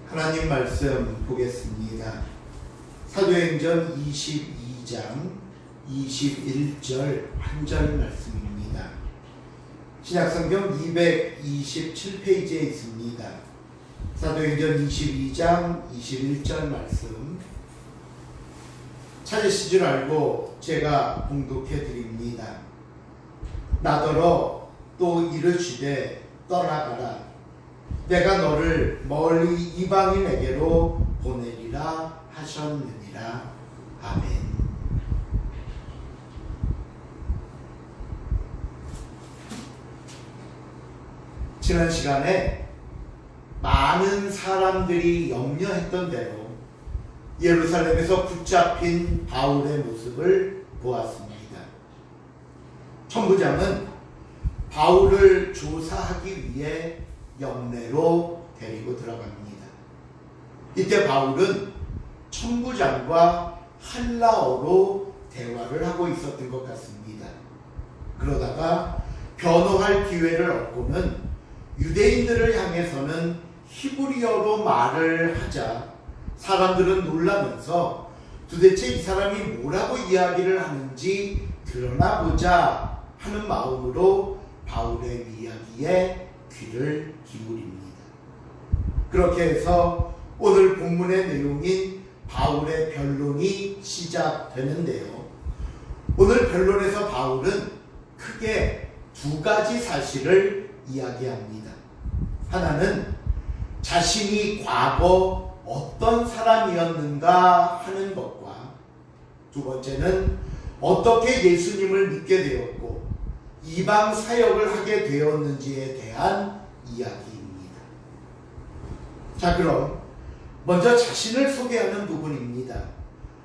하나님 말씀 보겠습니다. 사도행전 22장 21절 한 절 말씀입니다. 신약성경 227페이지에 있습니다. 사도행전 22장 21절 말씀 찾으실 줄 알고 제가 봉독해 드립니다. 나더러 또 이르시되 떠나가라. 내가 너를 멀리 이방인에게로 보내리라 하셨느니라. 아멘. 지난 시간에 많은 사람들이 염려했던 대로 예루살렘에서 붙잡힌 바울의 모습을 보았습니다. 천부장은 바울을 조사하기 위해 영내로 데리고 들어갑니다. 이때 바울은 천부장과 헬라어로 대화를 하고 있었던 것 같습니다. 그러다가 변호할 기회를 얻고는 유대인들을 향해서는 히브리어로 말을 하자 사람들은 놀라면서 도대체 이 사람이 뭐라고 이야기를 하는지 드러나 보자 하는 마음으로 바울의 이야기에 귀를 기울입니다. 그렇게 해서 오늘 본문의 내용인 바울의 변론이 시작되는데요. 오늘 변론에서 바울은 크게 두 가지 사실을 이야기합니다. 하나는 자신이 과거 어떤 사람이었는가 하는 것과 두 번째는 어떻게 예수님을 믿게 되었고 이방 사역을 하게 되었는지에 대한 이야기입니다. 자, 그럼 먼저 자신을 소개하는 부분입니다.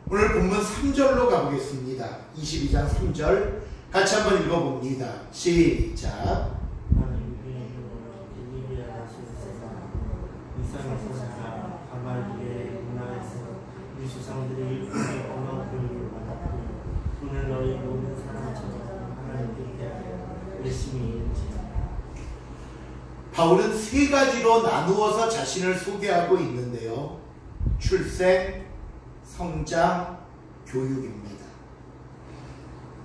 오늘 본문 3절로 가보겠습니다. 22장 3절 같이 한번 읽어봅니다. 시작. 조상들이 언어교육을 받았고 오늘 너희 모든 사람처럼 하나님께 대하여 열심히 일지라. 바울은 세 가지로 나누어서 자신을 소개하고 있는데요. 출생, 성장, 교육입니다.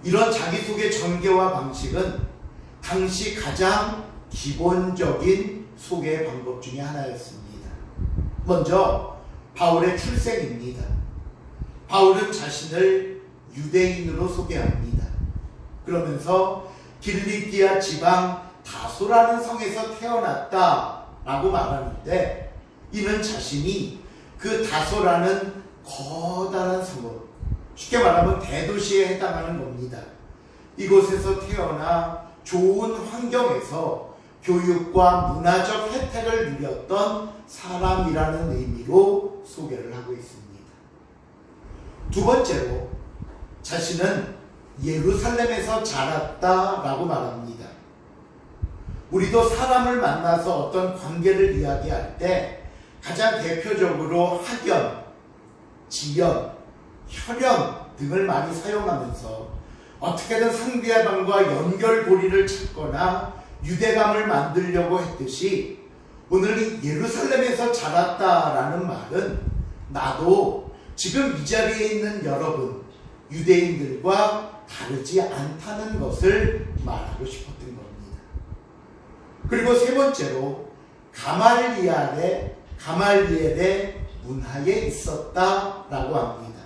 이런 자기소개 전개와 방식은 당시 가장 기본적인 소개 방법 중에 하나였습니다. 먼저 바울의 출생입니다. 바울은 자신을 유대인으로 소개합니다. 그러면서 길리기아 지방 다소라는 성에서 태어났다라고 말하는데 이는 자신이 그 다소라는 커다란 성읍, 쉽게 말하면 대도시에 해당하는 겁니다. 이곳에서 태어나 좋은 환경에서 교육과 문화적 혜택을 누렸던 사람이라는 의미로 소개를 하고 있습니다. 두 번째로 자신은 예루살렘에서 자랐다라고 말합니다. 우리도 사람을 만나서 어떤 관계를 이야기할 때 가장 대표적으로 학연, 지연, 혈연 등을 많이 사용하면서 어떻게든 상대방과 연결고리를 찾거나 유대감을 만들려고 했듯이 오늘 이 예루살렘에서 자랐다라는 말은 나도 지금 이 자리에 있는 여러분 유대인들과 다르지 않다는 것을 말하고 싶었던 겁니다. 그리고 세 번째로 가말리엘의 문화에 있었다라고 합니다.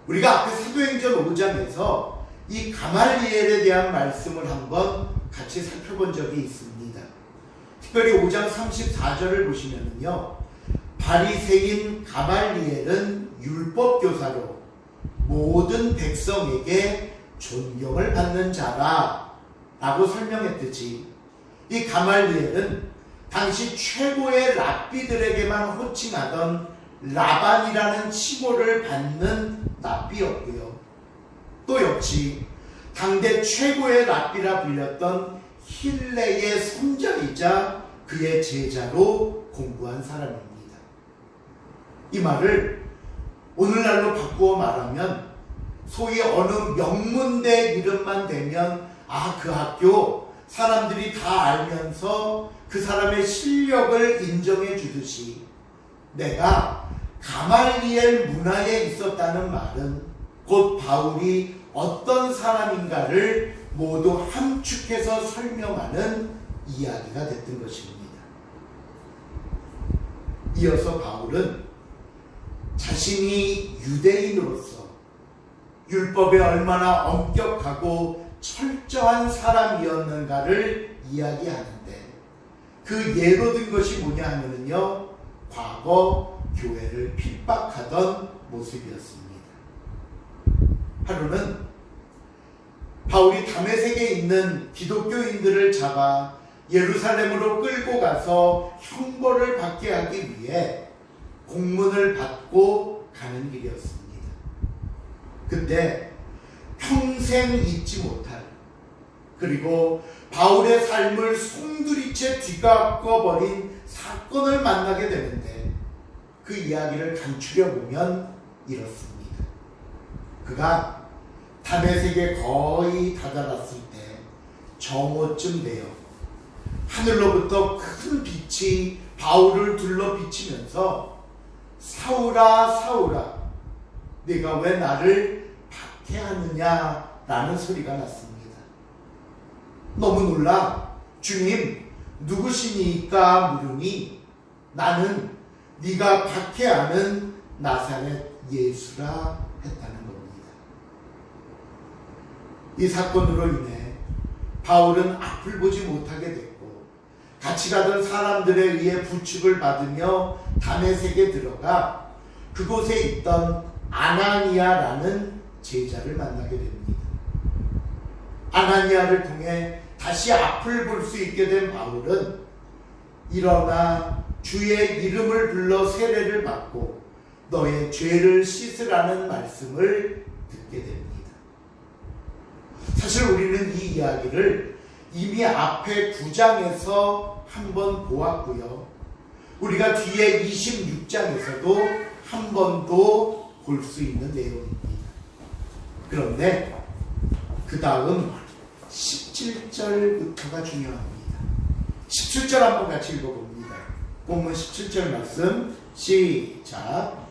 우리가 앞에 사도행전 5장에서 이 가말리엘에 대한 말씀을 한번 같이 살펴본 적이 있습니다. 특별히 5장 34절을 보시면요, 바리새인 가말리엘은 율법교사로 모든 백성에게 존경을 받는 자라 라고 설명했듯이 이 가말리엘은 당시 최고의 랍비들에게만 호칭하던 라반이라는 칭호를 받는 랍비였고요. 또 역시 당대 최고의 랍비라 불렸던 힐레의 손자이자 그의 제자로 공부한 사람입니다. 이 말을 오늘날로 바꾸어 말하면 소위 어느 명문대 이름만 대면 그 학교 사람들이 다 알면서 그 사람의 실력을 인정해 주듯이 내가 가말리엘 문화에 있었다는 말은 곧 바울이 어떤 사람인가를 모두 함축해서 설명하는 이야기가 됐던 것입니다. 이어서 바울은 자신이 유대인으로서 율법에 얼마나 엄격하고 철저한 사람이었는가를 이야기하는데 그 예로 든 것이 뭐냐 하면요, 과거 교회를 핍박하던 모습이었습니다. 하루는 바울이 다메섹에 있는 기독교인들을 잡아 예루살렘으로 끌고 가서 형벌을 받게 하기 위해 공문을 받고 가는 길이었습니다. 그때 평생 잊지 못할, 그리고 바울의 삶을 송두리째 뒤바꿔버린 사건을 만나게 되는데 그 이야기를 간추려 보면 이렇습니다. 그가 다메섹에 거의 다다랐을 때 정오쯤 되어 하늘로부터 큰 빛이 바울을 둘러 비치면서 사울아 사울아 네가 왜 나를 박해하느냐라는 소리가 났습니다. 너무 놀라 주님 누구시니까 물으니 나는 네가 박해하는 나사렛 예수라 했다는 겁니다. 이 사건으로 인해 바울은 앞을 보지 못하게 됐고 같이 가던 사람들에 의해 부축을 받으며 다메섹에 들어가 그곳에 있던 아나니아라는 제자를 만나게 됩니다. 아나니아를 통해 다시 앞을 볼 수 있게 된 바울은 일어나 주의 이름을 불러 세례를 받고 너의 죄를 씻으라는 말씀을 듣게 됩니다. 사실 우리는 이 이야기를 이미 앞에 9장에서 한번 보았고요. 우리가 뒤에 26장에서도 한 번 더 볼 수 있는 내용입니다. 그런데 그 다음 17절부터가 중요합니다. 17절 한번 같이 읽어봅니다. 본문 17절 말씀 시작.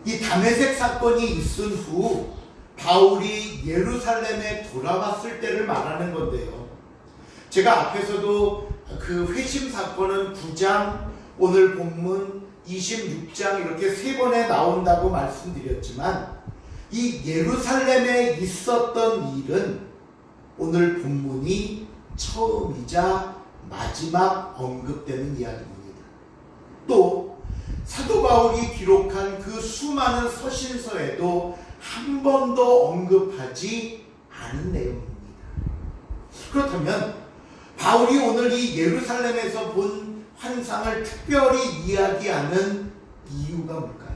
이 다메섹 사건이 있은 후 바울이 예루살렘에 돌아왔을 때를 말하는 건데요. 제가 앞에서도 그 회심 사건은 9장, 오늘 본문 26장 이렇게 세 번에 나온다고 말씀드렸지만 이 예루살렘에 있었던 일은 오늘 본문이 처음이자 마지막 언급되는 이야기입니다. 또 사도 바울이 기록한 그 수많은 서신서에도 한 번도 언급하지 않은 내용입니다. 그렇다면 바울이 오늘 이 예루살렘에서 본 환상을 특별히 이야기하는 이유가 뭘까요?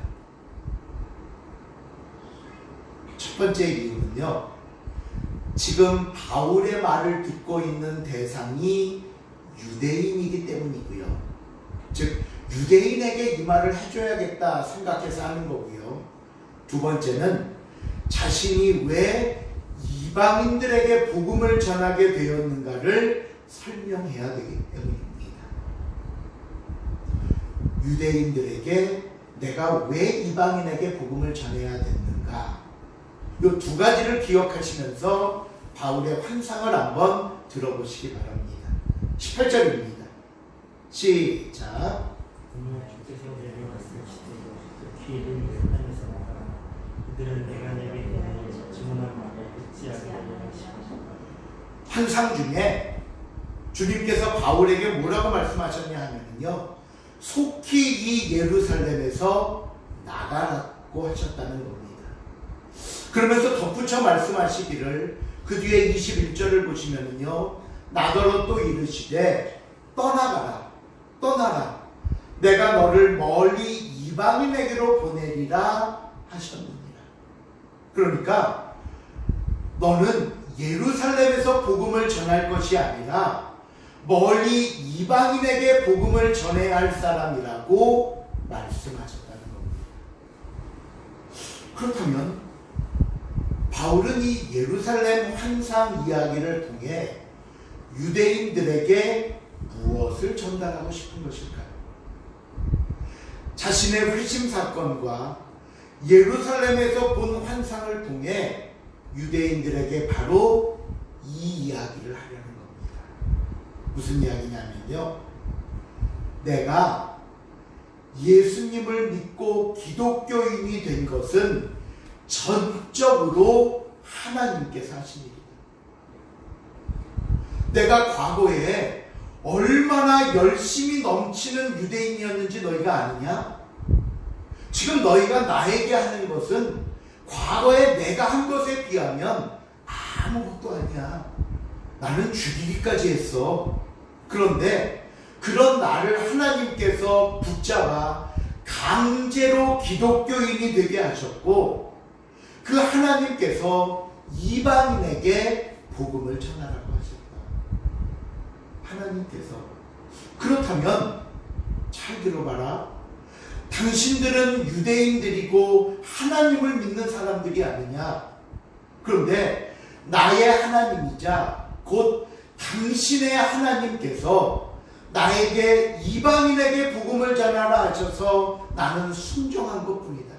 첫 번째 이유는요, 지금 바울의 말을 듣고 있는 대상이 유대인이기 때문이고요. 즉 유대인에게 이 말을 해줘야겠다 생각해서 하는 거고요. 두 번째는 자신이 왜 이방인들에게 복음을 전하게 되었는가를 설명해야 되기 때문입니다. 유대인들에게 내가 왜 이방인에게 복음을 전해야 됐는가, 이 두 가지를 기억하시면서 바울의 환상을 한번 들어보시기 바랍니다. 18절입니다. 시작. 환상 중에 주님께서 바울에게 뭐라고 말씀하셨냐 하면요, 속히 이 예루살렘에서 나가라고 하셨다는 겁니다. 그러면서 덧붙여 말씀하시기를 그 뒤에 21절을 보시면요, 나더러 또 이르시되 떠나가라 떠나라 내가 너를 멀리 이방인에게로 보내리라 하셨느니라. 그러니까 너는 예루살렘에서 복음을 전할 것이 아니라 멀리 이방인에게 복음을 전해야 할 사람이라고 말씀하셨다는 겁니다. 그렇다면 바울은 이 예루살렘 환상 이야기를 통해 유대인들에게 무엇을 전달하고 싶은 것일까요? 자신의 회심 사건과 예루살렘에서 본 환상을 통해 유대인들에게 바로 이 이야기를 하려는 겁니다. 무슨 이야기냐면요, 내가 예수님을 믿고 기독교인이 된 것은 전적으로 하나님께서 하신 일이다. 내가 과거에 얼마나 열심히 넘치는 유대인이었는지 너희가 아느냐? 지금 너희가 나에게 하는 것은 과거에 내가 한 것에 비하면 아무것도 아니야. 나는 죽이기까지 했어. 그런데 그런 나를 하나님께서 붙잡아 강제로 기독교인이 되게 하셨고, 그 하나님께서 이방인에게 복음을 전하라고 하셨다. 하나님께서. 그렇다면 잘 들어봐라. 당신들은 유대인들이고 하나님을 믿는 사람들이 아니냐? 그런데 나의 하나님이자 곧 당신의 하나님께서 나에게 이방인에게 복음을 전하라 하셔서 나는 순종한 것뿐이다.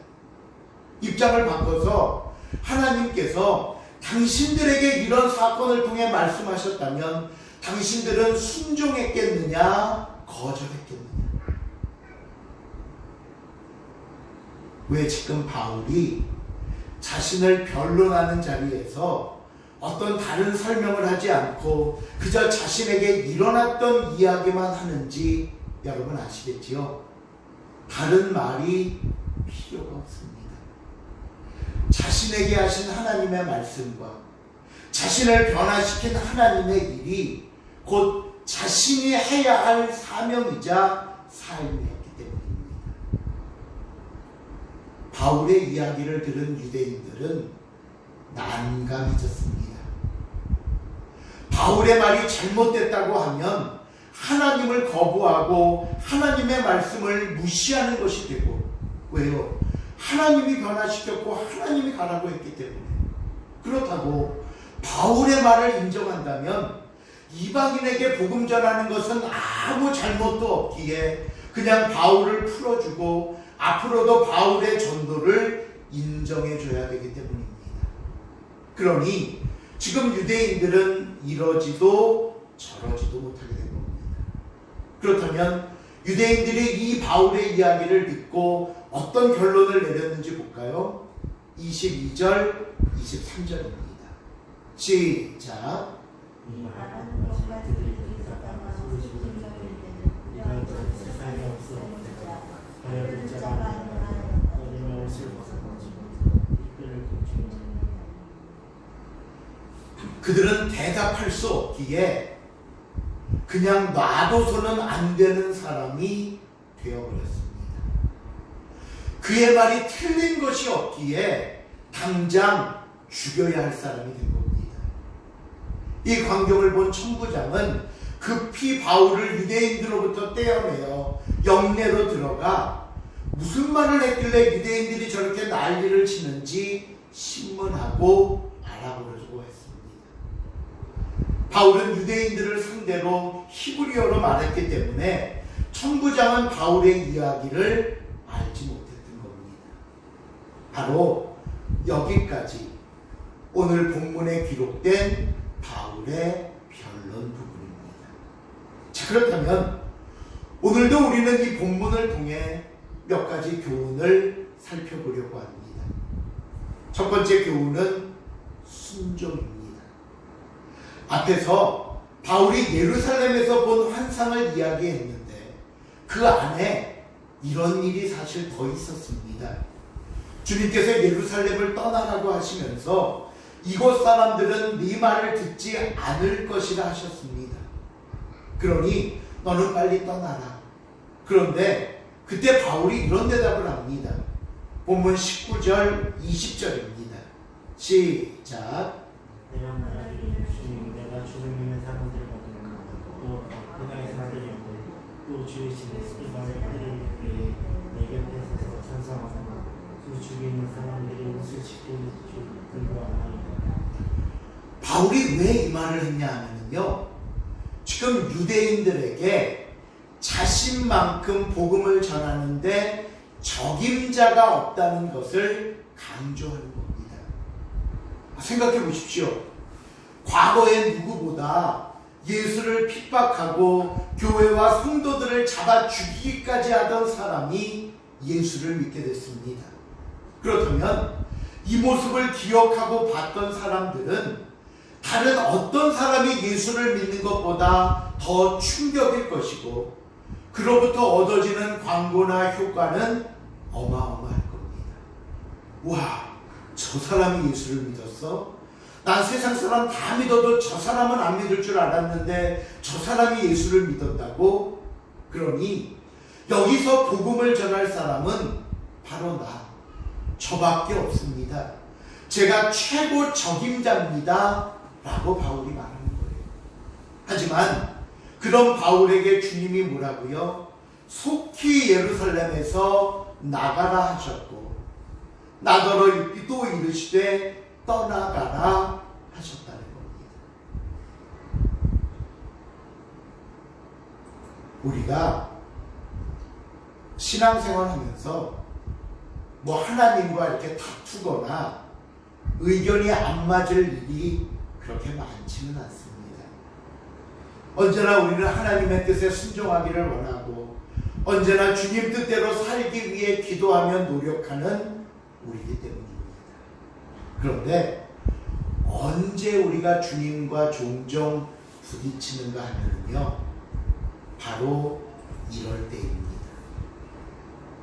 입장을 바꿔서 하나님께서 당신들에게 이런 사건을 통해 말씀하셨다면 당신들은 순종했겠느냐, 거절했겠느냐? 왜 지금 바울이 자신을 변론하는 자리에서 어떤 다른 설명을 하지 않고 그저 자신에게 일어났던 이야기만 하는지 여러분 아시겠지요? 다른 말이 필요가 없습니다. 자신에게 하신 하나님의 말씀과 자신을 변화시킨 하나님의 일이 곧 자신이 해야 할 사명이자 삶이었기 때문입니다. 바울의 이야기를 들은 유대인들은 난감해졌습니다. 바울의 말이 잘못됐다고 하면 하나님을 거부하고 하나님의 말씀을 무시하는 것이 되고, 왜요? 하나님이 변화시켰고 하나님이 가라고 했기 때문에. 그렇다고 바울의 말을 인정한다면 이방인에게 복음 전하는 것은 아무 잘못도 없기에 그냥 바울을 풀어주고 앞으로도 바울의 전도를 인정해줘야 되기 때문입니다. 그러니 지금 유대인들은 이러지도 저러지도 못하게 된 겁니다. 그렇다면 유대인들이 이 바울의 이야기를 듣고 어떤 결론을 내렸는지 볼까요? 22절, 23절입니다. 시작. 그들은 대답할 수 없기에 그냥 놔둬서는 안 되는 사람이 되어버렸습니다. 그의 말이 틀린 것이 없기에 당장 죽여야 할 사람이 된 겁니다. 이 광경을 본 천부장은 급히 바울을 유대인들로부터 떼어내어 영내로 들어가 무슨 말을 했길래 유대인들이 저렇게 난리를 치는지 신문하고 알아보려고 했습니다. 바울은 유대인들을 상대로 히브리어로 말했기 때문에 천부장은 바울의 이야기를 알지 못했던 겁니다. 바로 여기까지 오늘 본문에 기록된 바울의 변론 부분입니다. 자, 그렇다면 오늘도 우리는 이 본문을 통해 몇 가지 교훈을 살펴보려고 합니다. 첫 번째 교훈은 순종입니다. 앞에서 바울이 예루살렘에서 본 환상을 이야기했는데 그 안에 이런 일이 사실 더 있었습니다. 주님께서 예루살렘을 떠나라고 하시면서 이곳 사람들은 네 말을 듣지 않을 것이라 하셨습니다. 그러니 너는 빨리 떠나라. 그런데 그때 바울이 이런 대답을 합니다. 본문 19절, 20절입니다. 시작. 내가 주를 믿는 사람들과도 또 그나의 사람들이었고 또 주의 신의 이방의 그들을 위해 내 곁에 서서 찬송하고 그 그 주위에 있는 사람들이 옷을 찢고 근거하나이다. 바울이 왜 이 말을 했냐 하면요, 지금 유대인들에게 자신만큼 복음을 전하는데 적임자가 없다는 것을 강조하는 겁니다. 생각해 보십시오. 과거에 누구보다 예수를 핍박하고 교회와 성도들을 잡아 죽이기까지 하던 사람이 예수를 믿게 됐습니다. 그렇다면 이 모습을 기억하고 봤던 사람들은 다른 어떤 사람이 예수를 믿는 것보다 더 충격일 것이고, 그로부터 얻어지는 광고나 효과는 어마어마할 겁니다. 와, 저 사람이 예수를 믿었어? 난 세상 사람 다 믿어도 저 사람은 안 믿을 줄 알았는데 저 사람이 예수를 믿었다고? 그러니 여기서 복음을 전할 사람은 바로 나, 저밖에 없습니다. 제가 최고 적임자입니다 라고 바울이 말하는 거예요. 하지만 그런 바울에게 주님이 뭐라고요? 속히 예루살렘에서 나가라 하셨고, 나더러 또 이르시되 떠나가라 하셨다는 겁니다. 우리가 신앙생활 하면서 뭐 하나님과 이렇게 다투거나 의견이 안 맞을 일이 그렇게 많지는 않습니다. 언제나 우리는 하나님의 뜻에 순종하기를 원하고 언제나 주님 뜻대로 살기 위해 기도하며 노력하는 우리이기 때문입니다. 그런데 언제 우리가 주님과 종종 부딪히는가 하면요, 바로 이럴 때입니다.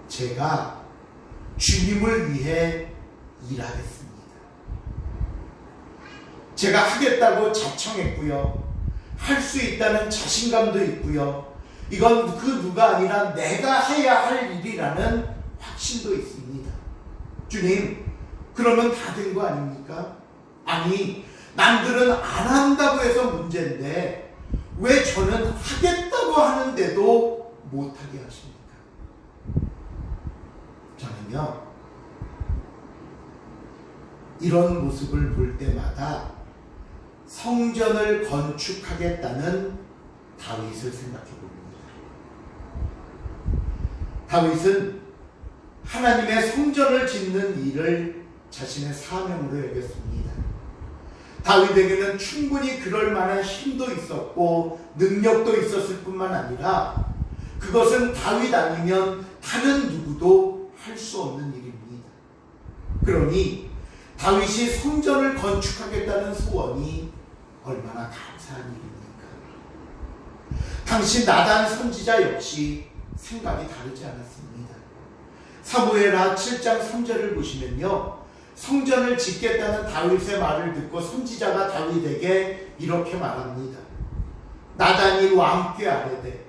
제가 주님을 위해 일하겠습니다. 제가 하겠다고 자청했고요, 할 수 있다는 자신감도 있고요, 이건 그 누가 아니라 내가 해야 할 일이라는 확신도 있습니다. 주님, 그러면 다 된 거 아닙니까? 아니, 남들은 안 한다고 해서 문제인데 왜 저는 하겠다고 하는데도 못하게 하십니까? 저는요, 이런 모습을 볼 때마다 성전을 건축하겠다는 다윗을 생각해 봅니다. 다윗은 하나님의 성전을 짓는 일을 자신의 사명으로 여겼습니다. 다윗에게는 충분히 그럴 만한 힘도 있었고 능력도 있었을 뿐만 아니라 그것은 다윗 아니면 다른 누구도 할 수 없는 일입니다. 그러니 다윗이 성전을 건축하겠다는 소원이 얼마나 감사한 일입니까? 당시 나단 선지자 역시 생각이 다르지 않았습니다. 사무엘하 7장 3절을 보시면요, 성전을 짓겠다는 다윗의 말을 듣고 선지자가 다윗에게 이렇게 말합니다. 나단이 왕께 아뢰되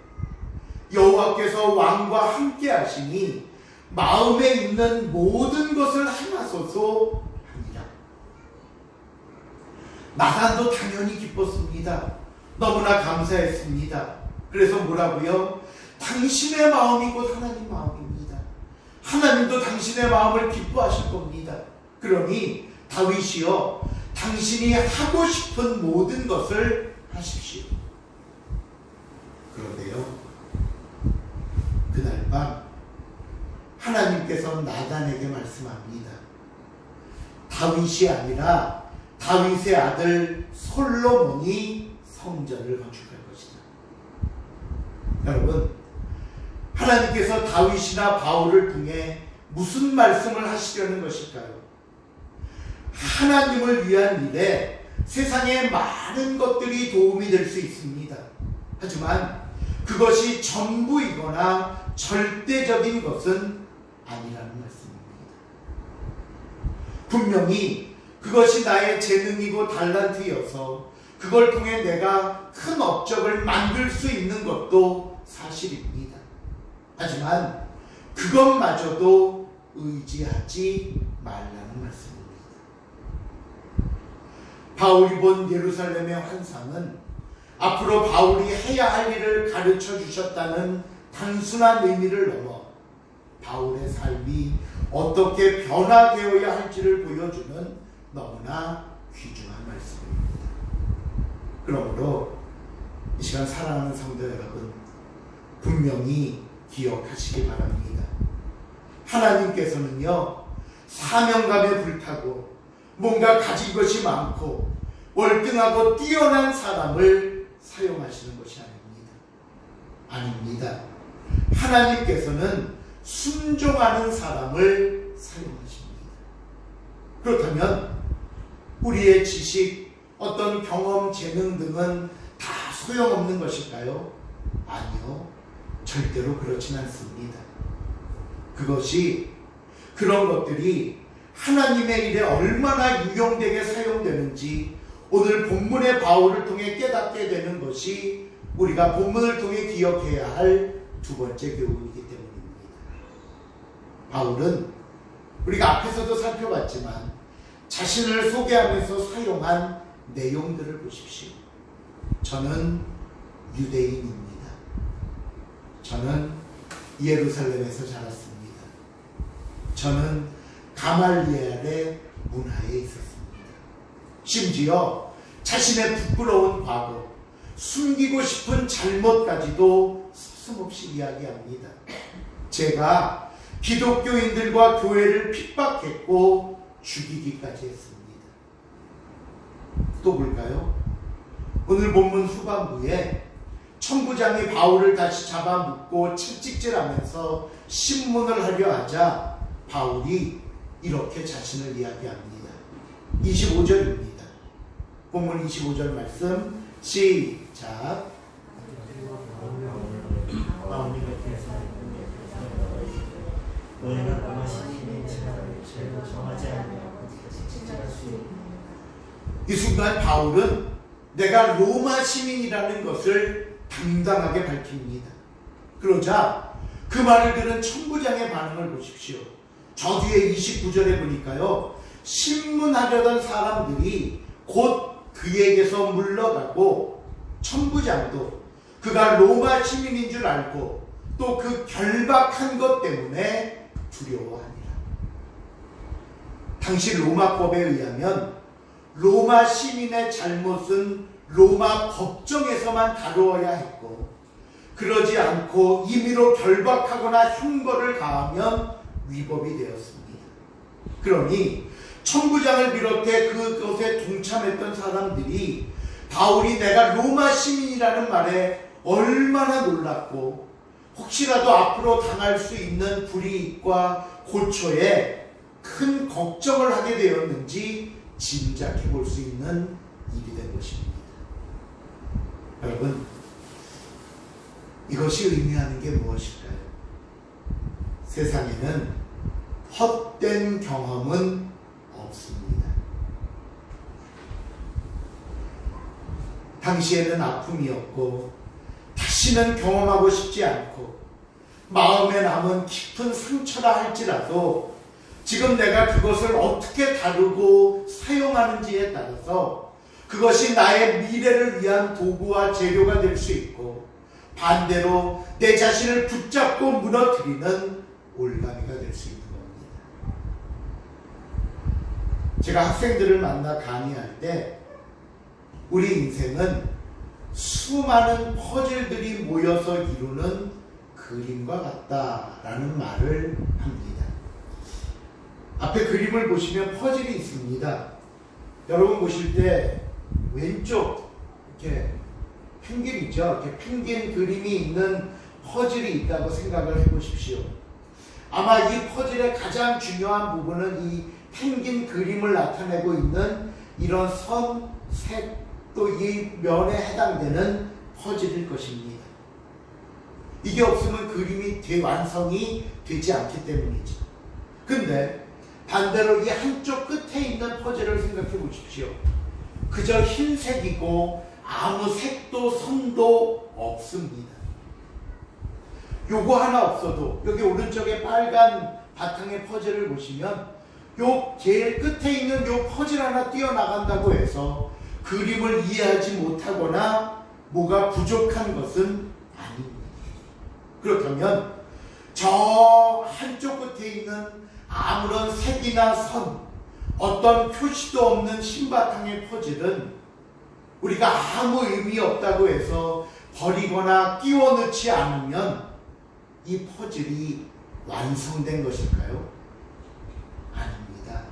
여호와께서 왕과 함께 하시니 마음에 있는 모든 것을 행하소서 하니라. 나단도 당연히 기뻤습니다. 너무나 감사했습니다. 그래서 뭐라고요? 당신의 마음이 곧 하나님 마음입니다. 하나님도 당신의 마음을 기뻐하실 겁니다. 그러니 다윗이요, 당신이 하고 싶은 모든 것을 하십시오. 그런데요, 그날 밤 하나님께서 나단에게 말씀합니다. 다윗이 아니라 다윗의 아들 솔로몬이 성전을 건축할 것이다. 여러분, 하나님께서 다윗이나 바울을 통해 무슨 말씀을 하시려는 것일까요? 하나님을 위한 일에 세상의 많은 것들이 도움이 될 수 있습니다. 하지만 그것이 전부이거나 절대적인 것은 아니라는 말씀입니다. 분명히 그것이 나의 재능이고 달란트여서 그걸 통해 내가 큰 업적을 만들 수 있는 것도 사실입니다. 하지만 그것마저도 의지하지 말라는 말씀입니다. 바울이 본 예루살렘의 환상은 앞으로 바울이 해야 할 일을 가르쳐 주셨다는 단순한 의미를 넘어 바울의 삶이 어떻게 변화되어야 할지를 보여주는 너무나 귀중한 말씀입니다. 그러므로 이 시간 사랑하는 성도 여러분, 분명히 기억하시기 바랍니다. 하나님께서는요, 사명감에 불타고 뭔가 가진 것이 많고 월등하고 뛰어난 사람을 사용하시는 것이 아닙니다. 하나님께서는 순종하는 사람을 사용하십니다. 그렇다면 우리의 지식, 어떤 경험, 재능 등은 다 소용없는 것일까요? 아니요, 절대로 그렇진 않습니다. 그런 것들이 하나님의 일에 얼마나 유용되게 사용되는지 오늘 본문의 바울을 통해 깨닫게 되는 것이 우리가 본문을 통해 기억해야 할 두 번째 교훈이기 때문입니다. 바울은 우리가 앞에서도 살펴봤지만 자신을 소개하면서 사용한 내용들을 보십시오. 저는 유대인입니다. 저는 예루살렘에서 자랐습니다. 저는 가말리엘의 문화에 있었습니다. 심지어 자신의 부끄러운 과거, 숨기고 싶은 잘못까지도 서슴없이 이야기합니다. 제가 기독교인들과 교회를 핍박했고 죽이기까지 했습니다. 또 볼까요? 오늘 본문 후반부에 천부장이 바울을 다시 잡아묻고 채찍질하면서 신문을 하려 하자 바울이 이렇게 자신을 이야기합니다. 25절입니다. 본문 25절 말씀 시작. 너희는 로마 시민인 죄를 정하지 않으면 채찍질할 수 있는. 이 순간 바울은 내가 로마 시민이라는 것을 당당하게 밝힙니다. 그러자 그 말을 들은 천부장의 반응을 보십시오. 저 뒤에 29절에 보니까요, 신문하려던 사람들이 곧 그에게서 물러가고 천부장도 그가 로마 시민인 줄 알고 또 그 결박한 것 때문에 두려워합니다. 당시 로마법에 의하면 로마 시민의 잘못은 로마 법정에서만 다루어야 했고, 그러지 않고 임의로 결박하거나 형벌을 가하면 위법이 되었습니다. 그러니 천부장을 비롯해 그것에 동참했던 사람들이 바울이 내가 로마 시민이라는 말에 얼마나 놀랐고 혹시라도 앞으로 당할 수 있는 불이익과 고초에 큰 걱정을 하게 되었는지 짐작해 볼 수 있는 일이 된 것입니다. 여러분, 이것이 의미하는 게 무엇일까요? 세상에는 헛된 경험은 없습니다. 당시에는 아픔이었고 다시는 경험하고 싶지 않고 마음에 남은 깊은 상처라 할지라도 지금 내가 그것을 어떻게 다루고 사용하는지에 따라서 그것이 나의 미래를 위한 도구와 재료가 될 수 있고, 반대로 내 자신을 붙잡고 무너뜨리는 올가미가 될 수 있는 겁니다. 제가 학생들을 만나 강의할 때 우리 인생은 수많은 퍼즐들이 모여서 이루는 그림과 같다라는 말을 합니다. 앞에 그림을 보시면 퍼즐이 있습니다. 여러분 보실 때 왼쪽 이렇게 펭귄 있죠? 이렇게 펭귄 그림이 있는 퍼즐이 있다고 생각을 해보십시오. 아마 이 퍼즐의 가장 중요한 부분은 이 펭귄 그림을 나타내고 있는 이런 선, 색, 또 이 면에 해당되는 퍼즐일 것입니다. 이게 없으면 그림이 완성이 되지 않기 때문이죠. 근데 반대로 이 한쪽 끝에 있는 퍼즐을 생각해 보십시오. 그저 흰색이고 아무 색도 선도 없습니다. 요거 하나 없어도, 여기 오른쪽에 빨간 바탕의 퍼즐을 보시면 요 제일 끝에 있는 요 퍼즐 하나 띄어나간다고 해서 그림을 이해하지 못하거나 뭐가 부족한 것은 아닙니다. 그렇다면 저 한쪽 끝에 있는 아무런 색이나 선, 어떤 표시도 없는 신바탕의 퍼즐은 우리가 아무 의미 없다고 해서 버리거나 끼워 넣지 않으면 이 퍼즐이 완성된 것일까요? 아닙니다.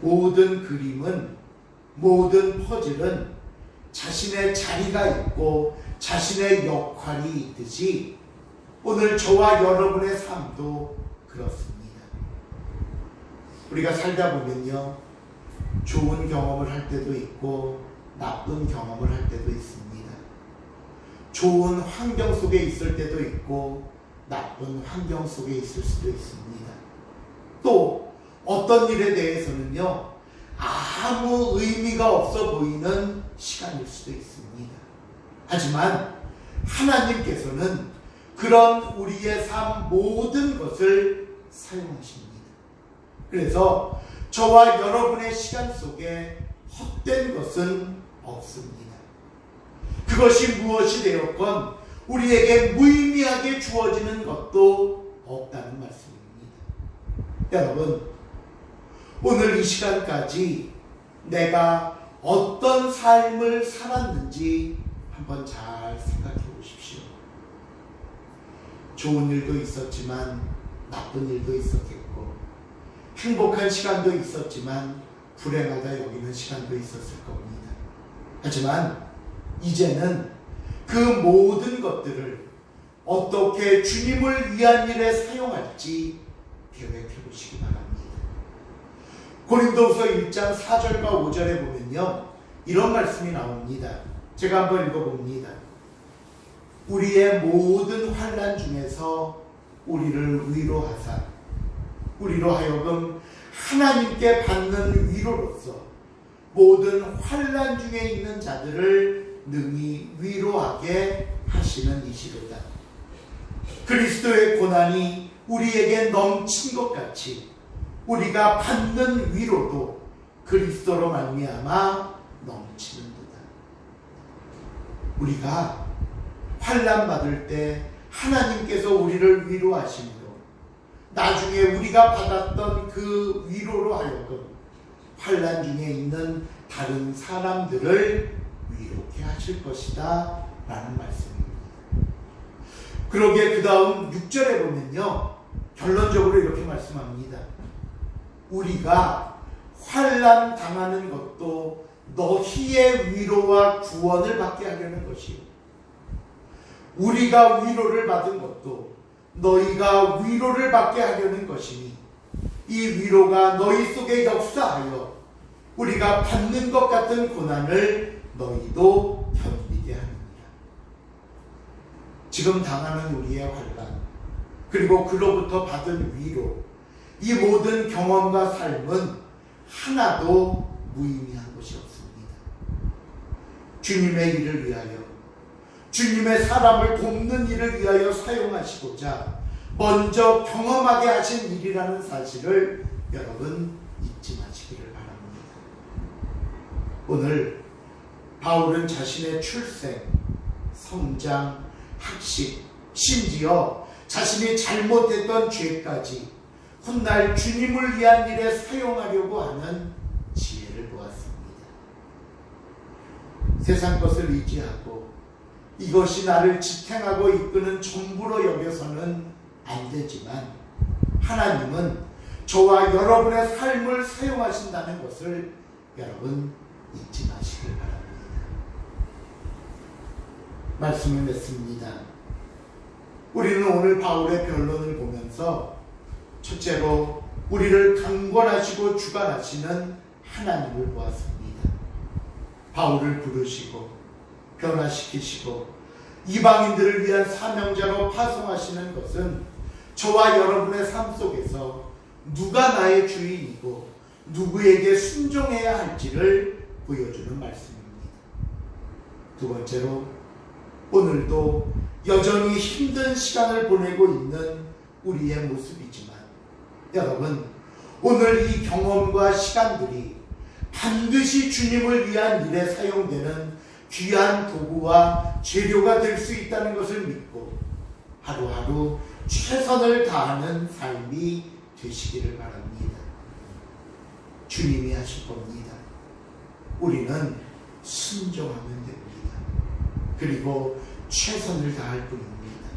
모든 그림은, 모든 퍼즐은 자신의 자리가 있고 자신의 역할이 있듯이 오늘 저와 여러분의 삶도 그렇습니다. 우리가 살다 보면요, 좋은 경험을 할 때도 있고 나쁜 경험을 할 때도 있습니다. 좋은 환경 속에 있을 때도 있고 나쁜 환경 속에 있을 수도 있습니다. 또 어떤 일에 대해서는요, 아무 의미가 없어 보이는 시간일 수도 있습니다. 하지만 하나님께서는 그런 우리의 삶 모든 것을 사용하십니다. 그래서 저와 여러분의 시간 속에 헛된 것은 없습니다. 그것이 무엇이 되었건 우리에게 무의미하게 주어지는 것도 없다는 말씀입니다. 여러분, 오늘 이 시간까지 내가 어떤 삶을 살았는지 한번 잘 생각해 보십시오. 좋은 일도 있었지만 나쁜 일도 있었겠고, 행복한 시간도 있었지만 불행하다 여기는 시간도 있었을 겁니다. 하지만 이제는 그 모든 것들을 어떻게 주님을 위한 일에 사용할지 계획해 보시기 바랍니다. 고린도후서 1장 4절과 5절에 보면요, 이런 말씀이 나옵니다. 제가 한번 읽어봅니다. 우리의 모든 환난 중에서 우리를 위로하사 우리로 하여금 하나님께 받는 위로로서 모든 환난 중에 있는 자들을 능히 위로하게 하시는 이시로다. 그리스도의 고난이 우리에게 넘친 것 같이 우리가 받는 위로도 그리스도로 말미암아 넘치는도다. 우리가 환난 받을 때 하나님께서 우리를 위로하심으로 나중에 우리가 받았던 그 위로로 하여금 환난 중에 있는 다른 사람들을 위로케 하실 것이다 라는 말씀입니다. 그러게 그 다음 6절에 보면요, 결론적으로 이렇게 말씀합니다. 우리가 환난 당하는 것도 너희의 위로와 구원을 받게 하려는 것이요, 우리가 위로를 받은 것도 너희가 위로를 받게 하려는 것이니 이 위로가 너희 속에 역사하여 우리가 받는 것 같은 고난을 너희도 견디게 합니다. 지금 당하는 우리의 환난, 그리고 그로부터 받은 위로, 이 모든 경험과 삶은 하나도 무의미한 것이 없습니다. 주님의 일을 위하여, 주님의 사람을 돕는 일을 위하여 사용하시고자 먼저 경험하게 하신 일이라는 사실을 여러분 잊지 마시기를 바랍니다. 오늘 바울은 자신의 출생, 성장, 학식, 심지어 자신이 잘못했던 죄까지 훗날 주님을 위한 일에 사용하려고 하는 지혜를 보았습니다. 세상 것을 의지하고 이것이 나를 지탱하고 이끄는 전부로 여겨서는 안 되지만 하나님은 저와 여러분의 삶을 사용하신다는 것을 여러분 잊지 마시길 바랍니다. 말씀을 맺습니다. 우리는 오늘 바울의 변론을 보면서 첫째로 우리를 강권하시고 주관하시는 하나님을 보았습니다. 바울을 부르시고 변화시키시고 이방인들을 위한 사명자로 파송하시는 것은 저와 여러분의 삶 속에서 누가 나의 주인이고 누구에게 순종해야 할지를 보여주는 말씀입니다. 두 번째로 오늘도 여전히 힘든 시간을 보내고 있는 우리의 모습이지만 여러분, 오늘 이 경험과 시간들이 반드시 주님을 위한 일에 사용되는 귀한 도구와 재료가 될 수 있다는 것을 믿고 하루하루 최선을 다하는 삶이 되시기를 바랍니다. 주님이 하실 겁니다. 우리는 순종하면 됩니다. 그리고 최선을 다할 뿐입니다.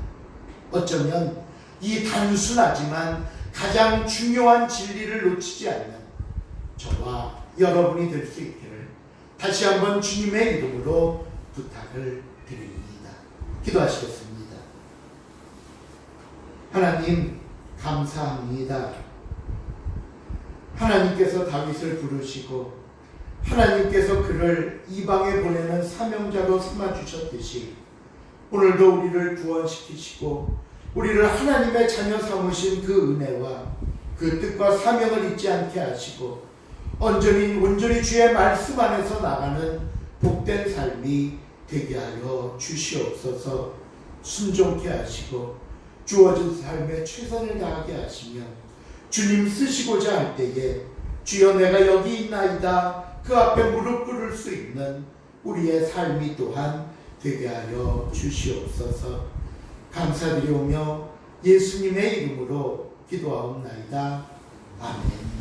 어쩌면 이 단순하지만 가장 중요한 진리를 놓치지 않는 저와 여러분이 될 수 있기를 다시 한번 주님의 이름으로 부탁을 드립니다. 기도하시겠습니다. 하나님 감사합니다. 하나님께서 다윗을 부르시고 하나님께서 그를 이방에 보내는 사명자로 삼아주셨듯이 오늘도 우리를 구원시키시고 우리를 하나님의 자녀 삼으신 그 은혜와 그 뜻과 사명을 잊지 않게 하시고 온전히 주의 말씀 안에서 나가는 복된 삶이 되게 하여 주시옵소서. 순종케 하시고 주어진 삶에 최선을 다하게 하시며 주님 쓰시고자 할 때에 주여 내가 여기 있나이다 그 앞에 무릎 꿇을 수 있는 우리의 삶이 또한 되게 하여 주시옵소서. 감사드리오며 예수님의 이름으로 기도하옵나이다. 아멘.